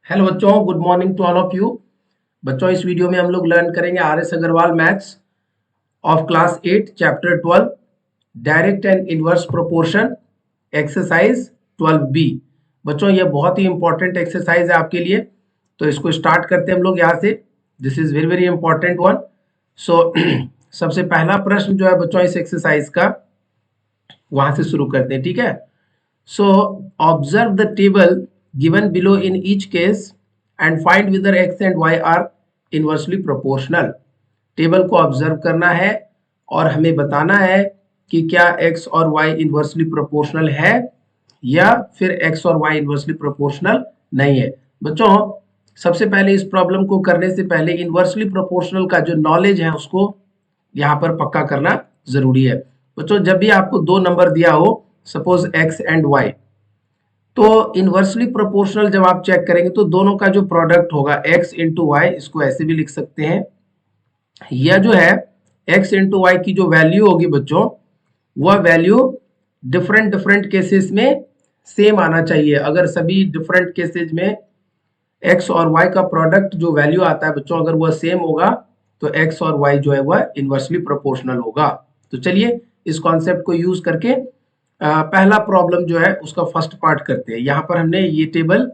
Hello बच्चों, good morning to all of you. बच्चों, इस वीडियो में हम लोग लर्न करेंगे R S Aggarwal maths of class 8 chapter 12 direct and inverse proportion exercise 12B। बच्चों, ये बहुत ही इंपॉर्टेंट एक्सरसाइज है आपके लिए, तो इसको स्टार्ट करते हैं हम लोग यहाँ से। This is very very important one. So सबसे पहला प्रश्न जो है बच्चों इस एक्सरसाइज का, वहां से शुरू करते हैं, ठीक है। So observe the table given below in each case and find whether x and y are inversely proportional. Table को ऑब्जर्व करना है और हमें बताना है कि क्या x और y इन्वर्सली प्रोपोर्शनल है या फिर x और y इन्वर्सली प्रोपोर्शनल नहीं है। बच्चों, सबसे पहले इस प्रॉब्लम को करने से पहले इन्वर्सली प्रोपोर्शनल का जो नॉलेज है उसको यहाँ पर पक्का करना जरूरी है। बच्चों, जब भी आपको दो नंबर दिया हो, सपोज x एंड y, तो इनवर्सली प्रोपोर्शनल जब आप चेक करेंगे तो दोनों का जो प्रोडक्ट होगा x इंटू वाई, इसको ऐसे भी लिख सकते हैं, यह जो है x इंटू वाई की जो वैल्यू होगी बच्चों, वह वैल्यू डिफरेंट डिफरेंट केसेस में सेम आना चाहिए। अगर सभी डिफरेंट केसेस में x और y का प्रोडक्ट जो वैल्यू आता है बच्चों, अगर वह सेम होगा तो x और y जो है वह इनवर्सली प्रोपोर्शनल होगा। तो चलिए इस कॉन्सेप्ट को यूज करके पहला प्रॉब्लम जो है उसका फर्स्ट पार्ट करते हैं। यहाँ पर हमने ये टेबल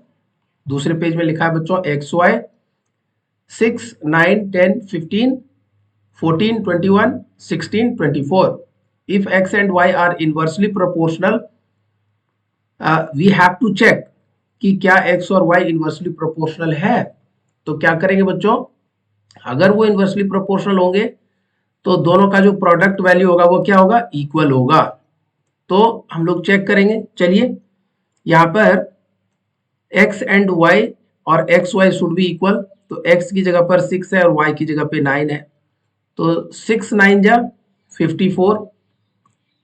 दूसरे पेज में लिखा है बच्चों, x y 6, 9, 10, 15, 14, 21, 16, 24। If x and y are inversely proportional, we have to check कि क्या एक्स और वाई इनवर्सली प्रोपोर्शनल है। तो क्या करेंगे बच्चों, अगर वो इनवर्सली प्रोपोर्शनल होंगे तो दोनों का जो प्रोडक्ट वैल्यू होगा वो क्या होगा, इक्वल होगा। तो हम लोग चेक करेंगे। चलिए, यहाँ पर x एंड y और x Y should be equal, तो x की जगह पर 6 है और y की जगह पे 9 है, तो 6 9 जा 54।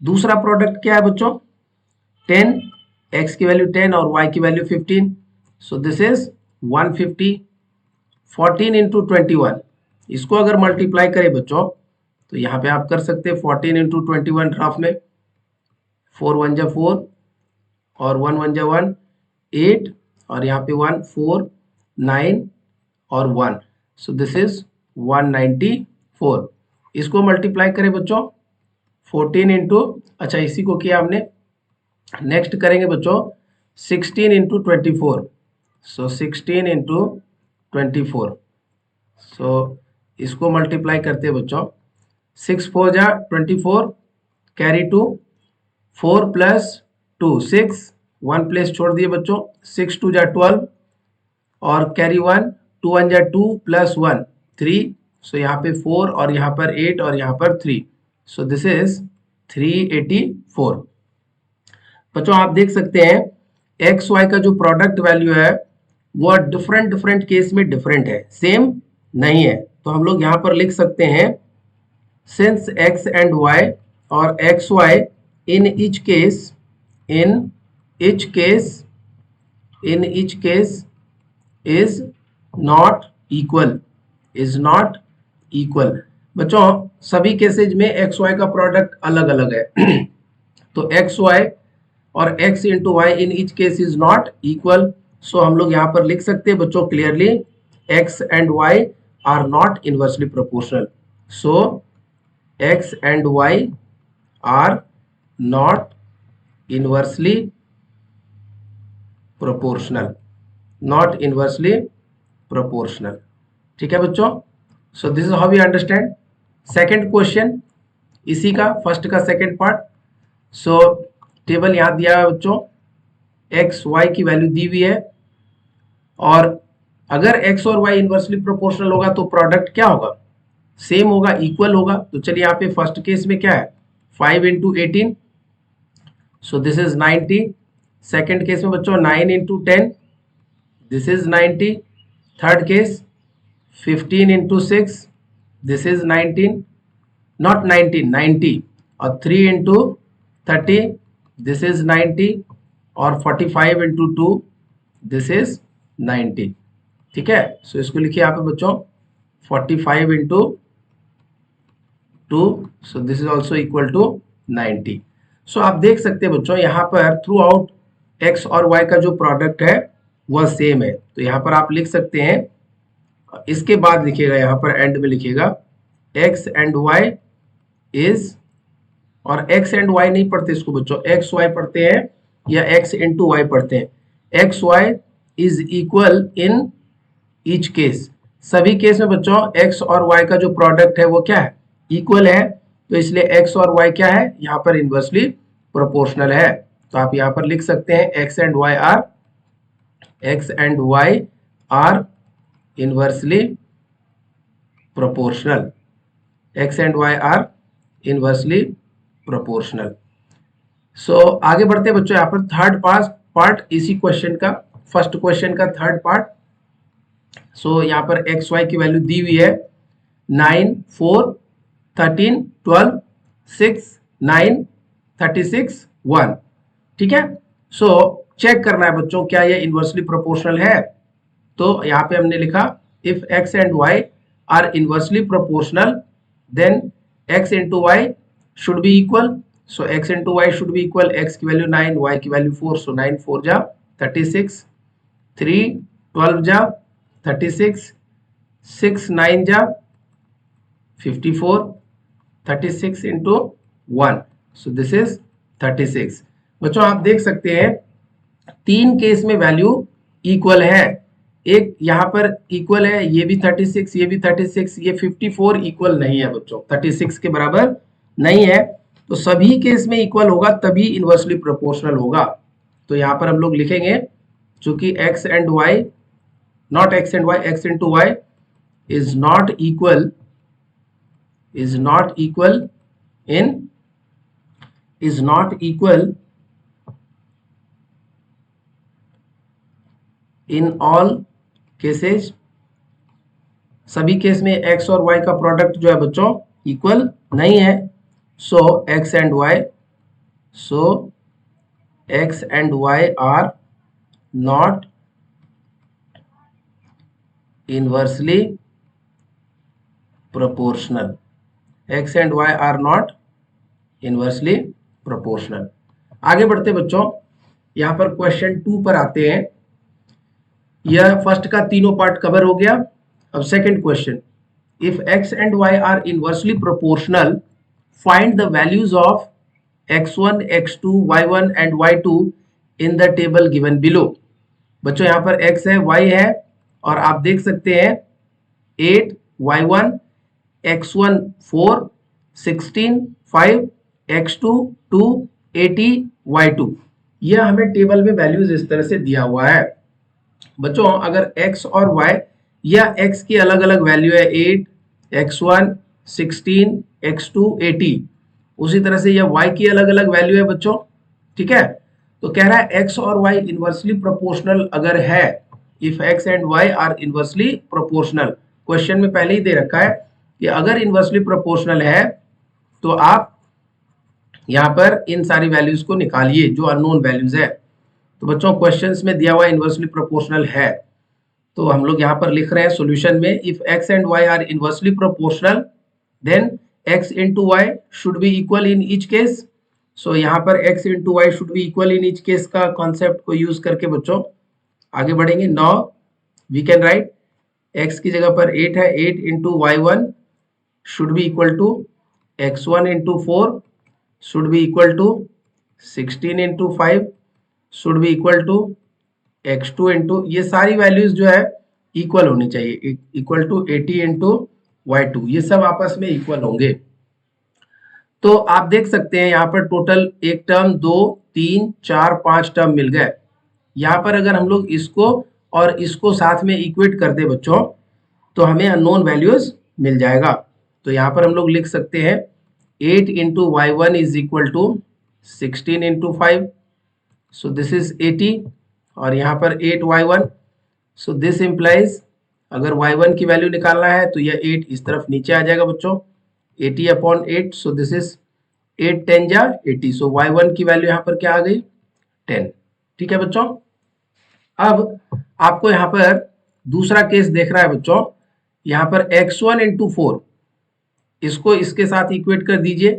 दूसरा प्रोडक्ट क्या है बच्चों, 10, x की वैल्यू 10 और y की value 15, so this is 150। 14 into 21, इसको अगर मल्टीप्लाई करें बच्चों तो यहाँ पे आप कर सकते हैं 14 इंटू 21 रफ में, 4 1 जा 4 और 1 1 जा 1, 8 और यहाँ पे 1 4 9 और 1, सो दिस इज 194। इसको मल्टीप्लाई करें बच्चों 14 इंटू, अच्छा इसी को किया हमने, नेक्स्ट करेंगे बच्चों 16 इंटू 24, सो 16 इंटू 24, सो इसको मल्टीप्लाई करते हैं बच्चों, 6 4 जा 24, कैरी 2, 4 प्लस 2 6, 1 प्लेस छोड़ दिए बच्चों, 6 2 जा 12 और कैरी 1, 2 1 जा 2 प्लस 1 3, सो यहाँ पे 4 और यहाँ पर 8 और यहाँ पर 3, सो दिस इज 384। बच्चों, आप देख सकते हैं एक्स वाई का जो प्रोडक्ट वैल्यू है वो डिफरेंट डिफरेंट केस में डिफरेंट है, सेम नहीं है। तो हम लोग यहाँ पर लिख सकते हैं, सिंस एक्स एंड वाई और x y in each case in each case in each case is not equal, is not equal। बच्चों, सभी केसेज में एक्स वाई का प्रोडक्ट अलग अलग है तो एक्स वाई और x into y in each case is not equal. So हम लोग यहाँ पर लिख सकते हैं बच्चों clearly, x and y are not inversely proportional. So x and y are not inversely proportional, not inversely proportional। ठीक है बच्चों, so this is how we understand। Second question इसी का, फर्स्ट का सेकेंड पार्ट। सो टेबल यहाँ दिया है बच्चों, एक्स वाई की वैल्यू दी हुई है और अगर एक्स और वाई इनवर्सली प्रोपोर्शनल होगा तो प्रोडक्ट क्या होगा, सेम होगा, इक्वल होगा। तो चलिए यहाँ पे फर्स्ट केस में क्या है, 5 into 18, so this is 90। Second case में बच्चों 9 into 10, this is 90। Third case 15 into 6, this is 19, not 19 90, और 3 इंटू 30, दिस इज 90, और 45 इंटू 2, दिस इज 90। ठीक है, सो इसको लिखिए यहाँ पे बच्चों 45 into 2, so this is also equal to 90। So आप देख सकते हैं बच्चों यहाँ पर थ्रू आउट एक्स और वाई का जो प्रोडक्ट है वह सेम है। तो यहाँ पर आप लिख सकते हैं, इसके बाद लिखिएगा, यहाँ पर एंड में लिखिएगा एक्स एंड वाई इज, और एक्स एंड वाई नहीं पढ़ते इसको बच्चों, एक्स वाई पढ़ते हैं या एक्स इंटू वाई पढ़ते हैं। X y is equal in each case, सभी केस में बच्चों एक्स और वाई का जो प्रोडक्ट है वो क्या है, इक्वल है। तो इसलिए एक्स और वाई क्या है, यहाँ पर इन्वर्सली प्रोपोर्शनल है। तो आप यहाँ पर लिख सकते हैं x and y are inversely proportional, x and y are inversely proportional. So आगे बढ़ते हैं बच्चों, यहाँ पर थर्ड पार्ट इसी क्वेश्चन का, फर्स्ट क्वेश्चन का थर्ड पार्ट। सो यहाँ पर एक्स वाई की वैल्यू दी हुई है 9, 4, 13, 12, 6, 9, 36, 1। ठीक है। सो चेक करना है बच्चों क्या ये इन्वर्सली प्रोपोर्शनल है। तो यहाँ पे हमने लिखा if x and y are inversely proportional then x into y should be equal. So x into y should be equal, x की वैल्यू 9, वाई की वैल्यू 4, सो 9 4 जा 36, 3 12 जा 36, 6 9 जा 54, 36 इंटू 1, सो दिस इज 36। बच्चों आप देख सकते हैं तीन केस में वैल्यू इक्वल है, एक यहाँ पर इक्वल है, ये भी 36, ये भी 36, ये 54 इक्वल नहीं है बच्चों, 36 के बराबर नहीं है। तो सभी केस में इक्वल होगा तभी इन्वर्सली प्रोपोर्शनल होगा। तो यहाँ पर हम लोग लिखेंगे चूंकि x and y, not x and y, x into y is not equal in all cases, सभी केस में x और y का प्रोडक्ट जो है बच्चों इक्वल नहीं है। So x and y are not inversely proportional, x and y are not inversely proportional. आगे बढ़ते बच्चों, यहां पर क्वेश्चन 2 पर आते हैं। यह फर्स्ट का तीनों पार्ट कवर हो गया। अब second question, if x and y are inversely proportional find the values of x1, x2, y1 and y2 in the table given below. बच्चों यहाँ पर x है, y है, और आप देख सकते हैं 8, y1, x1 4, 16, 5, x2 2, 80, y2। यह हमें टेबल में वैल्यूज इस तरह से दिया हुआ है। बच्चों अगर x और y या x की अलग अलग वैल्यू है 8, x1, 16, x2, 80, उसी तरह से यह y की अलग अलग वैल्यू है बच्चों। ठीक है। तो कह रहा है x और y इनवर्सली प्रोपोर्शनल अगर है, if x and y are inversely proportional, question में पहले ही दे रखा है कि अगर इनवर्सली प्रोपोर्शनल है तो आप यहाँ पर इन सारी वैल्यूज को निकालिए जो अननोन वैल्यूज है। तो बच्चों क्वेश्चंस में दिया हुआ इनवर्सली प्रोपोर्शनल है, तो हम लोग यहाँ पर लिख रहे हैं सॉल्यूशन में, if x and y are inversely proportional then x into y should be equal in each case. So यहाँ पर x into y should be equal in each case का कॉन्सेप्ट को यूज करके बच्चों आगे बढ़ेंगे। Now we can write x की जगह पर 8 है, 8 into y one should be equal to x1 into 4 should be equal to 16 into 5 should be equal to x2 into, ये सारी वैल्यूज जो है इक्वल होनी चाहिए, इक्वल टू 80 इंटू y2, ये सब आपस में इक्वल होंगे। तो आप देख सकते हैं यहाँ पर टोटल एक टर्म, 2, 3, 4, 5 टर्म मिल गए। यहाँ पर अगर हम लोग इसको और इसको साथ में इक्वेट कर दे बच्चों तो हमें अननोन वैल्यूज मिल जाएगा। तो यहाँ पर हम लोग लिख सकते हैं 8 into y one is equal to 16 into 5, so this is 80, और यहाँ पर 8y1, सो दिस इंप्लाइज अगर y1 की वैल्यू निकालना है तो यह 8 इस तरफ नीचे आ जाएगा बच्चों, 80 अपॉन 8, सो दिस इज 8 10 जा 80, सो y1 की वैल्यू यहाँ पर क्या आ गई 10। ठीक है बच्चों। अब आपको यहाँ पर दूसरा केस देख रहा है बच्चों, यहाँ पर x1 इंटू 4, इसको इसके साथ इक्वेट कर दीजिए।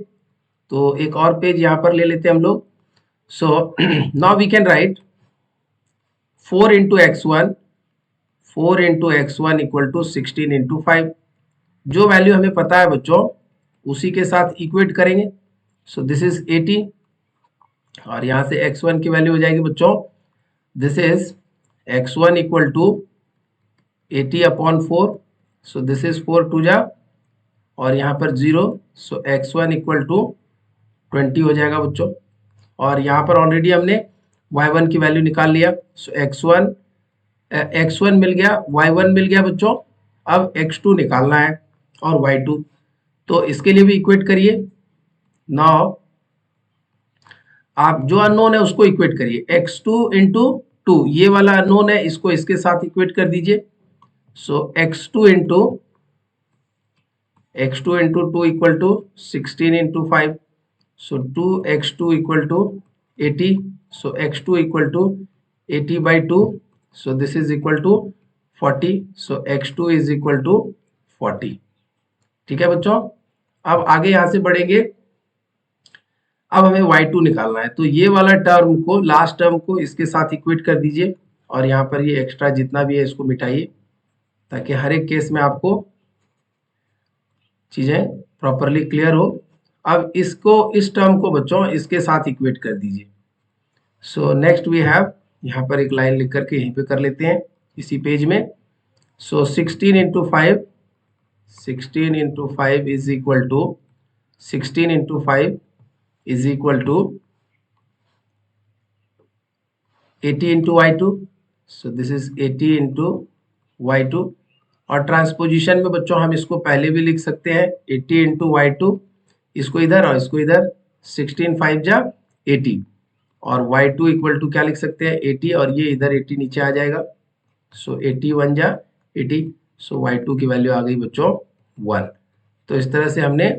तो एक और पेज यहाँ पर ले लेते हैं हम लोग। So now we can write 4 into x one, 4 into x one equal to 16 into 5। जो वैल्यू हमें पता है बच्चों उसी के साथ इक्वेट करेंगे। सो दिस इज 80 और यहाँ से x1 की वैल्यू हो जाएगी बच्चों, this is x1 equal to 80 upon 4। So this is 4 two जा और यहाँ पर 0। सो x1 इक्वल टू 20 हो जाएगा बच्चों। और यहाँ पर ऑलरेडी हमने y1 की वैल्यू निकाल लिया। सो x1 मिल गया, y1 मिल गया बच्चों। अब x2 निकालना है और y2, तो इसके लिए भी इक्वेट करिए। नाउ आप जो अननोन है उसको इक्वेट करिए, x2 इंटू 2, ये वाला अननोन है, इसको इसके साथ इक्वेट कर दीजिए। So x2 into 2 equal to 16 into 5। So 2x2 equal to 80। So x2 equal to 80 by 2। So this is equal to 40। So x2 is equal to 40। ठीक है बच्चों, अब आगे यहां से बढ़ेंगे। अब हमें y2 निकालना है, तो ये वाला टर्म को, लास्ट टर्म को इसके साथ इक्वेट कर दीजिए और यहाँ पर ये एक्स्ट्रा जितना भी है इसको मिटाइए, ताकि हर एक केस में आपको चीजें प्रॉपरली क्लियर हो। अब इसको, इस टर्म को बच्चों इसके साथ इक्वेट कर दीजिए। सो नेक्स्ट वी हैव, यहाँ पर एक लाइन लिख करके यहीं पे कर लेते हैं इसी पेज में। So 16 into 5, 16 into 5 is equal to 16 into 5 is equal to 80 into y2। so this is 80 into y2। और ट्रांसपोजिशन में बच्चों हम इसको पहले भी लिख सकते हैं 80 into y2, इसको इधर और इसको इधर, 16 5 जा 80 और y2 इक्वल टू क्या लिख सकते हैं 80 और ये इधर 80 नीचे आ जाएगा। सो 80 1 जा 80। सो y2 की वैल्यू आ गई बच्चों 1। तो इस तरह से हमने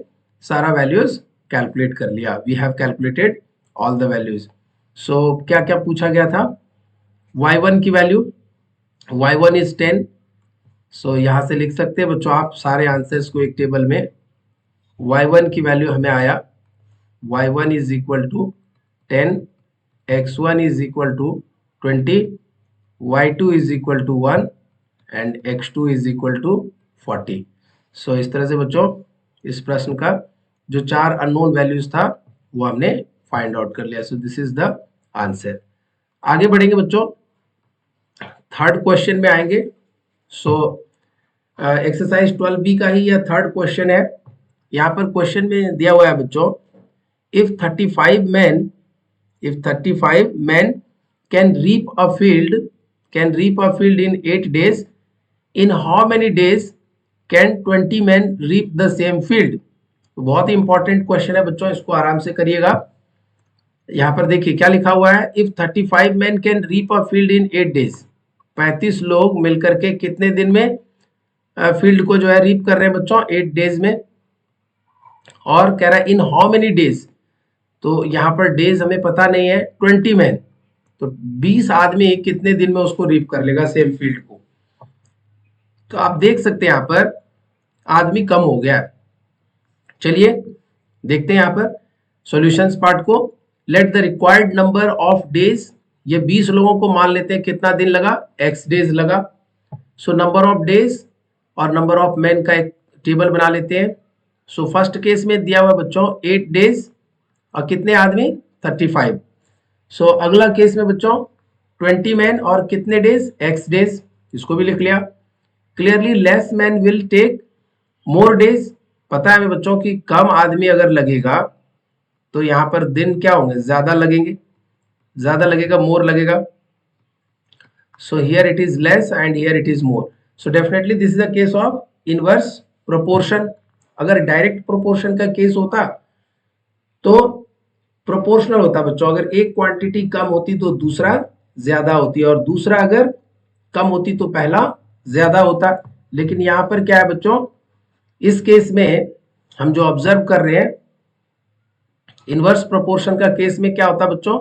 सारा वैल्यूज कैलकुलेट कर लिया। We have calculated all the values. So क्या क्या पूछा गया था, y1 की वैल्यू, y1 इज 10। सो यहां से लिख सकते हैं बच्चों आप सारे आंसर्स को एक टेबल में। y1 की वैल्यू हमें आया, y1 is equal to 10, x1 is equal to 20, y2 is equal to 1 and x2 is equal to 40। So इस तरह से बच्चों इस प्रश्न का जो 4 अननोन वैल्यूज था वो हमने फाइंड आउट कर लिया। सो दिस इज द आंसर। आगे बढ़ेंगे बच्चों, थर्ड क्वेश्चन में आएंगे। सो एक्सरसाइज 12B का ही यह थर्ड क्वेश्चन है। यहाँ पर क्वेश्चन में दिया हुआ है बच्चों, if 35 men can reap a field in 8 days, in how many days can 20 men reap the same field? बहुत ही इंपॉर्टेंट क्वेश्चन है बच्चों, इसको आराम से करिएगा। यहाँ पर देखिए क्या लिखा हुआ है, if 35 men can reap a field in 8 days, 35 लोग मिलकर के कितने दिन में फील्ड को जो है रीप कर रहे हैं बच्चों 8 डेज में। और कह रहा है इन हाउ मेनी डेज, तो यहाँ पर डेज हमें पता नहीं है। 20 मैन, तो 20 आदमी कितने दिन में उसको रीप कर लेगा सेम फील्ड को। तो आप देख सकते हैं यहाँ पर आदमी कम हो गया। चलिए देखते हैं यहाँ पर सॉल्यूशंस पार्ट को। Late the required number of days, ये 20 लोगों को मान लेते हैं कितना दिन लगा, x डेज लगा। सो नंबर ऑफ डेज और नंबर ऑफ मैन का एक टेबल बना लेते हैं। सो फर्स्ट केस में दिया हुआ बच्चों 8 डेज और कितने आदमी 35। सो अगला केस में बच्चों 20 मैन और कितने डेज x डेज, इसको भी लिख लिया। Clearly less man will take more days, पता है हमें बच्चों कि कम आदमी अगर लगेगा तो यहाँ पर दिन क्या होंगे, ज्यादा लगेंगे, ज्यादा लगेगा, मोर लगेगा। So here it is less and here it is more. So definitely this is the case of inverse proportion. अगर डायरेक्ट प्रोपोर्शन का केस होता तो प्रोपोर्शनल होता बच्चों, अगर एक क्वांटिटी कम होती तो दूसरा ज्यादा होती और दूसरा अगर कम होती तो पहला ज्यादा होता। लेकिन यहाँ पर क्या है बच्चों, इस केस में हम जो ऑब्जर्व कर रहे हैं इनवर्स प्रोपोर्शन का केस में क्या होता है बच्चों,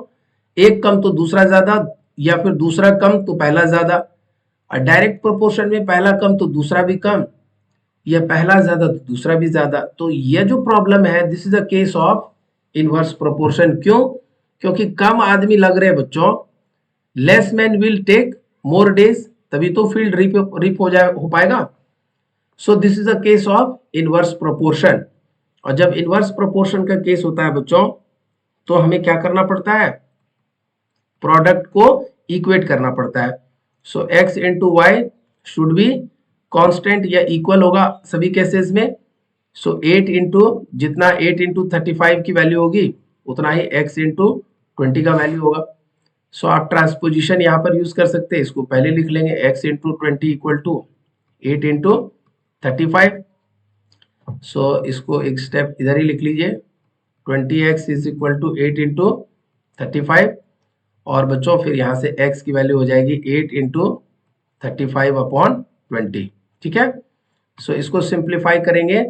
एक कम तो दूसरा ज्यादा या फिर दूसरा कम तो पहला ज्यादा। और डायरेक्ट प्रोपोर्शन में पहला कम तो दूसरा भी कम, या पहला ज्यादा तो दूसरा भी ज्यादा। तो यह जो प्रॉब्लम है this is the case of inverse proportion. क्यों? क्योंकि कम आदमी लग रहे हैं बच्चों, less man will take more days, तभी तो फील्ड रिप हो पाएगा। So this is a case of inverse proportion. और जब इनवर्स प्रोपोर्शन का केस होता है बच्चों, तो हमें क्या करना पड़ता है, प्रोडक्ट को इक्वेट करना पड़ता है। So x into y should be constant या इक्वल होगा सभी केसेस में। सो 8 इंटू जितना 8 इंटू 35 की वैल्यू होगी उतना ही x इंटू 20 का वैल्यू होगा। सो आप ट्रांसपोजिशन यहाँ पर यूज कर सकते हैं, इसको पहले लिख लेंगे x into 20 equal to 8 into 35। So इसको एक स्टेप इधर ही लिख लीजिए, 20x is equal to 8 into 35। और बच्चों फिर यहाँ से x की वैल्यू हो जाएगी 8 इंटू 35 अपॉन 20। ठीक है, सो इसको सिंप्लीफाई करेंगे।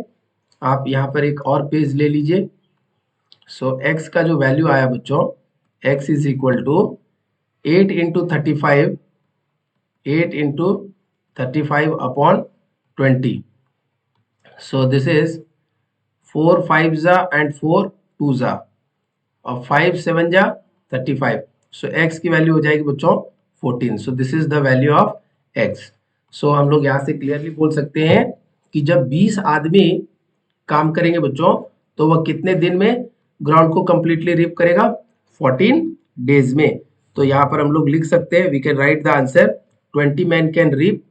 आप यहाँ पर एक और पेज ले लीजिए। सो x का जो वैल्यू आया बच्चों, x is equal to 8 into 35, 8 into 35 upon 20। So this is 4 5 जा एंड 4 2 जा और 5 7 जा 35। सो x की वैल्यू हो जाएगी बच्चों 14। सो this is the value of x। सो हम लोग यहाँ से क्लियरली बोल सकते हैं कि जब 20 आदमी काम करेंगे बच्चों, तो वह कितने दिन में ग्राउंड को कंप्लीटली रिप करेगा, 14 डेज में। तो यहाँ पर हम लोग लिख सकते हैं, we can write the answer 20 man can reap,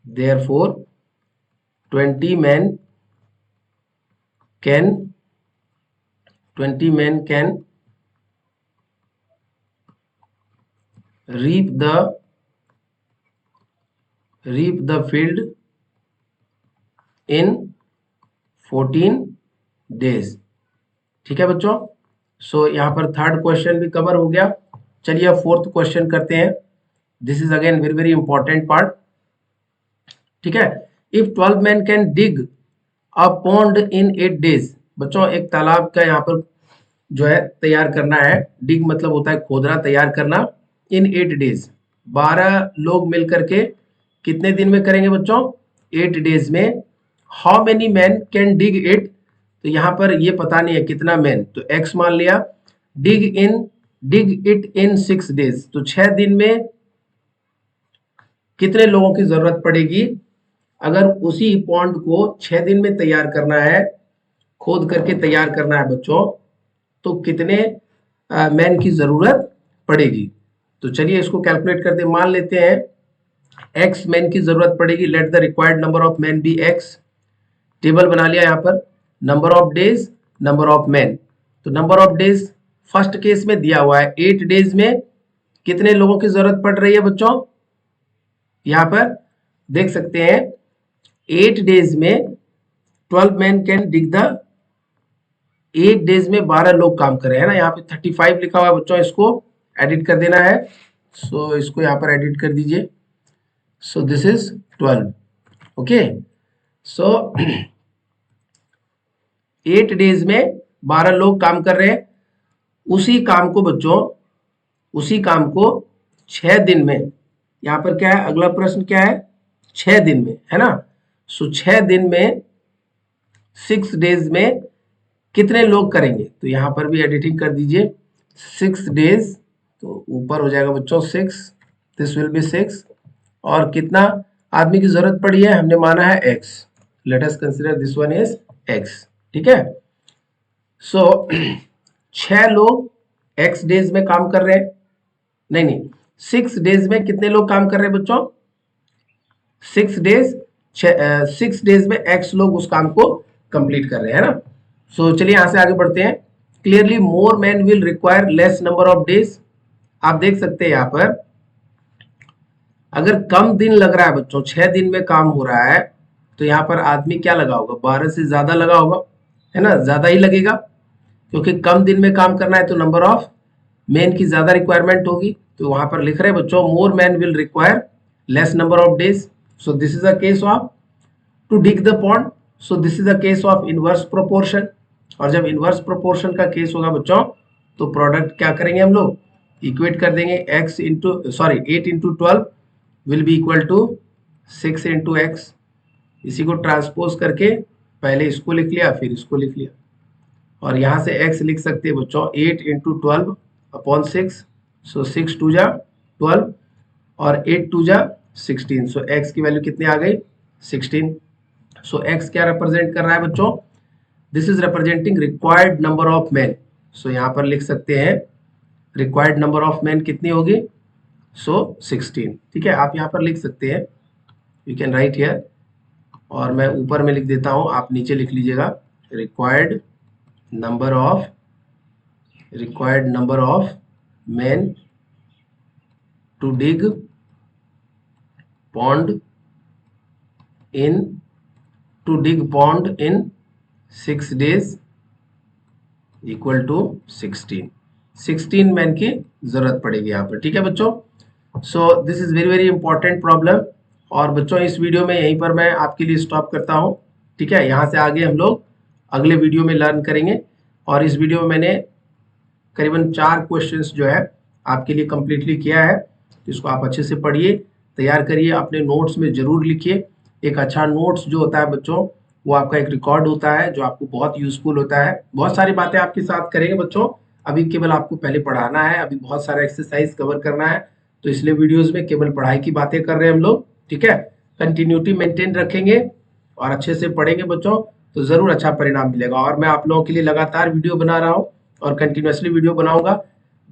therefore 20 men can 20 men can reap the field in 14 days। ठीक है बच्चों, सो यहाँ पर थर्ड क्वेश्चन भी कवर हो गया। चलिए फोर्थ क्वेश्चन करते हैं। This is again very very important part. ठीक है, if 12 man can dig a pond in 8 days. बच्चों एक तालाब का यहाँ पर जो है तैयार करना है, डिग मतलब होता है खोदना, तैयार करना, इन 8 डेज 12 लोग मिलकर के कितने दिन में करेंगे बच्चों, 8 डेज में। How many man can dig it, तो यहाँ पर ये पता नहीं है कितना मैन, तो x मान लिया। डिग इट इन 6 डेज, तो 6 दिन में कितने लोगों की जरूरत पड़ेगी। अगर उसी पॉन्ड को 6 दिन में तैयार करना है, खोद करके तैयार करना है बच्चों, तो कितने मैन की जरूरत पड़ेगी। तो चलिए इसको कैलकुलेट करते हैं। मान लेते हैं x मैन की जरूरत पड़ेगी, let the required number of man be x। Table बना लिया यहाँ पर, number of days, number of man. तो number of days first case में दिया हुआ है, 8 डेज में कितने लोगों की जरूरत पड़ रही है बच्चों, यहाँ पर देख सकते हैं 8 डेज में 12 man can dig the, 8 days में 12 लोग काम कर रहे हैं ना। यहाँ पे 35 लिखा हुआ है बच्चों, इसको एडिट कर देना है। सो इसको यहाँ पर एडिट कर दीजिए। सो this is 12। Okay, so 8 days में 12 लोग काम कर रहे हैं। उसी काम को बच्चों, उसी काम को 6 दिन में, यहाँ पर क्या है, अगला प्रश्न क्या है, 6 दिन में, है ना। सो 6 दिन में, 6 डेज में कितने लोग करेंगे, तो यहाँ पर भी एडिटिंग कर दीजिए। 6 डेज, तो ऊपर हो जाएगा बच्चों 6, दिस विल बी 6। और कितना आदमी की जरूरत पड़ी है, हमने माना है x, let us consider this one is x। ठीक है, सो 6 लोग x डेज में काम कर रहे हैं, नहीं 6 डेज में कितने लोग काम कर रहे हैं बच्चों, 6 डेज, 6 डेज में x लोग उस काम को कंप्लीट कर रहे हैं, है ना। सो चलिए यहां से आगे बढ़ते हैं। Clearly more man will require less number of days. आप देख सकते हैं यहाँ पर, अगर कम दिन लग रहा है बच्चों, 6 दिन में काम हो रहा है, तो यहाँ पर आदमी क्या लगा होगा, 12 से ज्यादा लगा होगा, है ना, ज्यादा ही लगेगा, क्योंकि कम दिन में काम करना है तो नंबर ऑफ मैन की ज्यादा रिक्वायरमेंट होगी। तो वहां पर लिख रहे हैं बच्चों, more man will require less number of days. So this is a case of to dig the pond. So this is a case of inverse proportion. और जब इनवर्स प्रोपोर्शन का केस होगा बच्चों, तो प्रोडक्ट क्या करेंगे हम लोग, इक्वेट कर देंगे, x into sorry 8 into 12 will be equal to 6 into x. इसी को ट्रांसपोज करके पहले इसको लिख लिया, फिर इसको लिख लिया, और यहाँ से x लिख सकते हैं बच्चों 8 इंटू 12 अपॉन 6, सो 6 2 जा 12 और 8 2 जा 16, सो x की वैल्यू कितनी आ गई 16। सो x क्या रिप्रेजेंट कर रहा है बच्चों, this is representing required number of man. So यहाँ पर लिख सकते हैं रिक्वायर्ड नंबर ऑफ मैन कितनी होगी, सो 16। ठीक है, आप यहाँ पर लिख सकते हैं, यू कैन राइट हियर, और मैं ऊपर में लिख देता हूँ, आप नीचे लिख लीजिएगा required number of man to dig pond in 6 days equal to 16 man की जरूरत पड़ेगी यहाँ पर। ठीक है बच्चों, so this is very very important problem. और बच्चों इस वीडियो में यहीं पर मैं आपके लिए स्टॉप करता हूँ। ठीक है, यहाँ से आगे हम लोग अगले वीडियो में लर्न करेंगे। और इस वीडियो में मैंने करीबन 4 क्वेश्चंस जो है आपके लिए कंप्लीटली किया है। इसको आप अच्छे से पढ़िए, तैयार करिए, अपने नोट्स में जरूर लिखिए। एक अच्छा नोट्स जो होता है बच्चों, वो आपका एक रिकॉर्ड होता है जो आपको बहुत यूजफुल होता है। बहुत सारी बातें आपके साथ करेंगे बच्चों, अभी केवल आपको पहले पढ़ाना है, अभी बहुत सारा एक्सरसाइज कवर करना है, तो इसलिए वीडियोस में केवल पढ़ाई की बातें कर रहे हैं हम लोग। ठीक है, कंटिन्यूटी मेंटेन रखेंगे और अच्छे से पढ़ेंगे बच्चों, तो जरूर अच्छा परिणाम मिलेगा। और मैं आप लोगों के लिए लगातार वीडियो बना रहा हूँ और कंटिन्यूअसली वीडियो बनाऊंगा।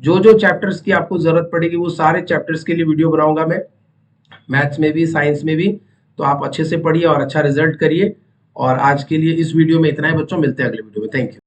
जो जो चैप्टर्स की आपको जरूरत पड़ेगी वो सारे चैप्टर्स के लिए वीडियो बनाऊंगा मैं, मैथ्स में भी साइंस में भी। तो आप अच्छे से पढ़िए और अच्छा रिजल्ट करिए। और आज के लिए इस वीडियो में इतना ही बच्चों, मिलते हैं अगले वीडियो में। Thank you.